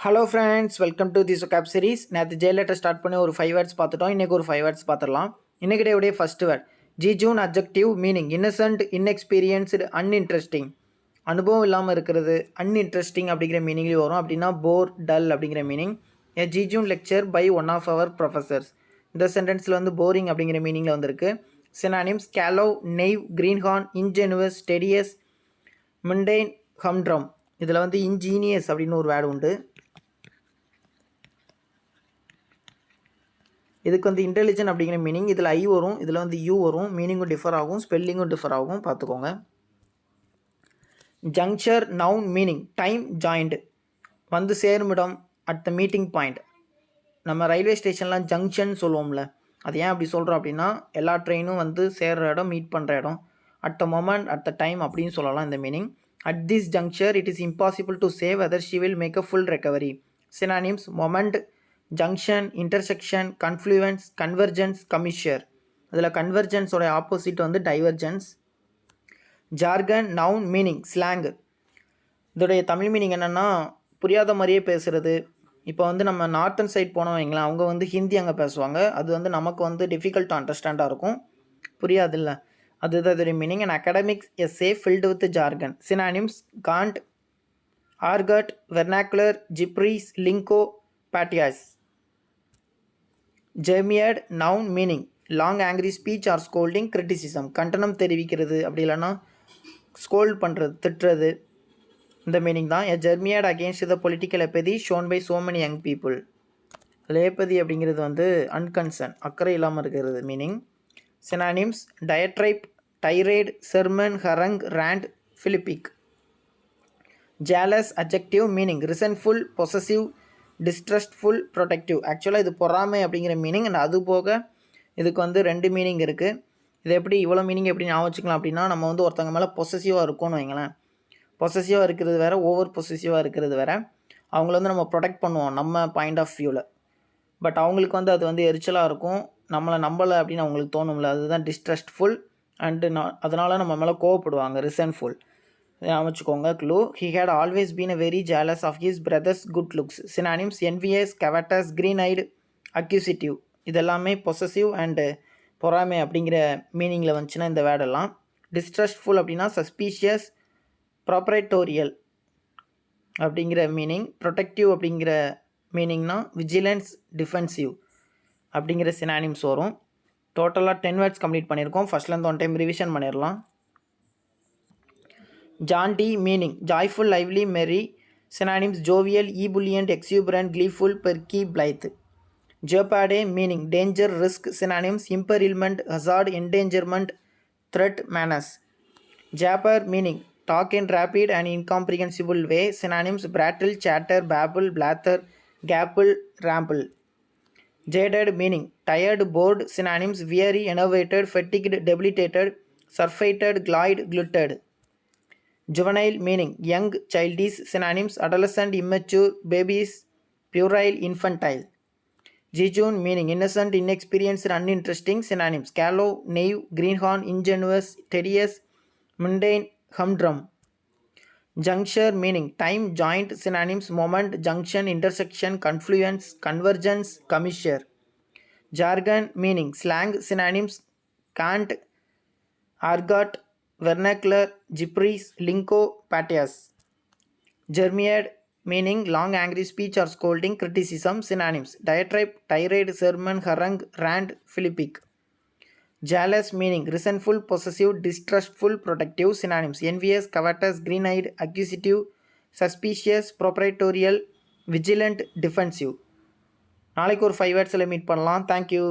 Hello friends, welcome to the vocab series. நேற்று Jayalalithaa start பண்ணி ஒரு 5 வேர்ட்ஸ் பார்த்துட்டோம். இன்றைக்கி ஒரு 5 வேர்ட்ஸ் பார்த்துடலாம். இன்றைக்கி டேவுடைய first word jejune adjective meaning innocent, inexperienced, uninteresting. அனுபவம் இல்லாமல் இருக்கிறது, அன்இன்ட்ரெஸ்டிங் அப்படிங்கிற மீனிங்லேயும் வரும். அப்படின்னா போர், டல் அப்படிங்கிற meaning. A jejune lecture by one of our professors. இந்த சென்டென்ஸில் வந்து போரிங் அப்படிங்கிற மீனிங்கில் வந்திருக்கு. Synonyms callow, naive, greenhorn, ingenuous, tedious, mundane, humdrum. இதில் வந்து இன்ஜீனியஸ் அப்படின்னு ஒரு வேர்டு உண்டு. இதுக்கு வந்து இன்டெலிஜென்ட் அப்படிங்கிற மீனிங். இதில் ஐ வரும், இதில் வந்து யூ வரும். மீனிங்கும் டிஃபர் ஆகும், ஸ்பெல்லிங்கும் டிஃபர் ஆகும், பார்த்துக்கோங்க. Juncture noun meaning time joint, வந்து சேருமிடம், அட் த மீட்டிங் பாயிண்ட். நம்ம ரயில்வே ஸ்டேஷன்லாம் ஜங்ஷன் சொல்லுவோம்ல, அது ஏன் அப்படி சொல்கிறோம் அப்படின்னா எல்லா ட்ரெயினும் வந்து சேர்கிற இடம், மீட் பண்ணுற இடம். At the moment, at the time அப்படின்னு சொல்லலாம் இந்த meaning. At this juncture it is impossible to say whether she will make a full recovery. Synonyms moment, junction, intersection, confluence, convergence, commissure. அதில் கன்வர்ஜென்ஸோட ஆப்போசிட் வந்து divergence. Jargon noun meaning slang. இதோடைய Tamil meaning என்னென்னா புரியாத மாதிரியே பேசுகிறது. இப்போ வந்து நம்ம நார்த்தன் சைட் போனோம் வைங்களேன், அவங்க வந்து ஹிந்தி அங்கே பேசுவாங்க. அது வந்து நமக்கு வந்து டிஃபிகல்ட் டு அண்டர்ஸ்டாண்டாக இருக்கும், புரியாதில்ல. அதுதான் இதோடைய meaning. And academics essay filled with jargon. Synonyms cant, argot, vernacular, gibberish, lingo, patois. Jeremiad noun meaning long angry speech or scolding, criticism. கண்டனம் தெரிவிக்கிறது, அப்படி இல்லைன்னா ஸ்கோல்ட் பண்ணுறது, திட்டுறது. இந்த மீனிங் தான். A jeremiad against the political apathy shown by so many young people. Apathy அப்படிங்கிறது வந்து அன்கன்சர்ன், அக்கறை இல்லாமல் இருக்கிறது meaning. Synonyms diatribe, tirade, sermon, harangue, rant, philippic. Jealous adjective meaning resentful, possessive, distrustful, protective. ஆக்சுவலாக இது பொறாமை அப்படிங்கிற மீனிங். அண்ட் அது போக இதுக்கு வந்து 2 மீனிங் இருக்குது. இது எப்படி இவ்வளோ மீனிங் எப்படி ஞாபகம் வச்சுக்கலாம் அப்படின்னா, நம்ம வந்து ஒருத்தவங்க மேலே பொசசிவாக இருக்கும்னு வைங்களேன். பொசசிவாக இருக்கிறது வேறு, ஓவர் பொசசிவாக இருக்கிறது வேறு. அவங்கள வந்து நம்ம ப்ரொடெக்ட் பண்ணுவோம் நம்ம பாயிண்ட் ஆஃப் வியூவில். பட் அவங்களுக்கு வந்து அது வந்து எரிச்சலாக இருக்கும், நம்மளை நம்பலை அப்படின்னு அவங்களுக்கு தோணும்ல, அதுதான் டிஸ்ட்ரஸ்ட்ஃபுல். அண்டு அதனால் நம்ம மேலே கோவப்படுவாங்க, ரிசன்ஃபுல். வச்சுக்கோங்க clue. He had always been a very jealous of his brother's good looks. Synonyms envious, covetous, green eyed, acquisitive. இதெல்லாமே பொசசிவ் அண்டு பொறாமை அப்படிங்கிற மீனிங்கில் வந்துச்சுன்னா இந்த வேர்டெல்லாம். டிஸ்ட்ரஸ்ட்ஃபுல் அப்படின்னா சஸ்பீஷியஸ், ப்ராப்ரைட்டோரியல் அப்படிங்கிற மீனிங். ப்ரொடெக்டிவ் அப்படிங்கிற மீனிங்னா விஜிலன்ஸ், டிஃபென்சிவ் அப்படிங்கிற சினானிம்ஸ் வரும். டோட்டலாக 10 வேர்ட்ஸ் கம்ப்ளீட் பண்ணியிருக்கோம். ஃபஸ்ட்லேருந்து 1 டைம் ரிவிஷன் பண்ணிடலாம். Jaunty meaning joyful, lively, merry. Synonyms jovial, ebullient, exuberant, gleeful, perky, blithe. Jeopardy meaning danger, risk. Synonyms imperilment, hazard, endangerment, threat, menace. Jabber meaning talk in rapid and incomprehensible way. Synonyms prattle, chatter, babble, blather, gabble, ramble. Jaded meaning tired, bored. Synonyms weary, enervated, fatigued, debilitated, surfeited, cloyed, glutted. Juvenile meaning young, childish. Synonyms adolescent, immature, babies, puerile, infantile. Jejune meaning innocent, inexperienced, uninteresting. Synonyms callow, naive, greenhorn, ingenuous, tedious, mundane, humdrum. Juncture meaning time, joint. Synonyms moment, junction, intersection, confluence, convergence, commissure. Jargon meaning slang. Synonyms cant, argot, vernacular, Gypries, lingo, patois. Jeremiad meaning long angry speech or scolding, criticism. Synonyms diatribe, tirade, sermon, harangue, rant, philippic. Jealous meaning resentful, possessive, distrustful, protective. Synonyms envious, covetous, green-eyed, accusative, suspicious, proprietorial, vigilant, defensive. நாளைக்கு ஒரு 5 வேர்ட்ஸில் meet பண்ணலாம். Thank you.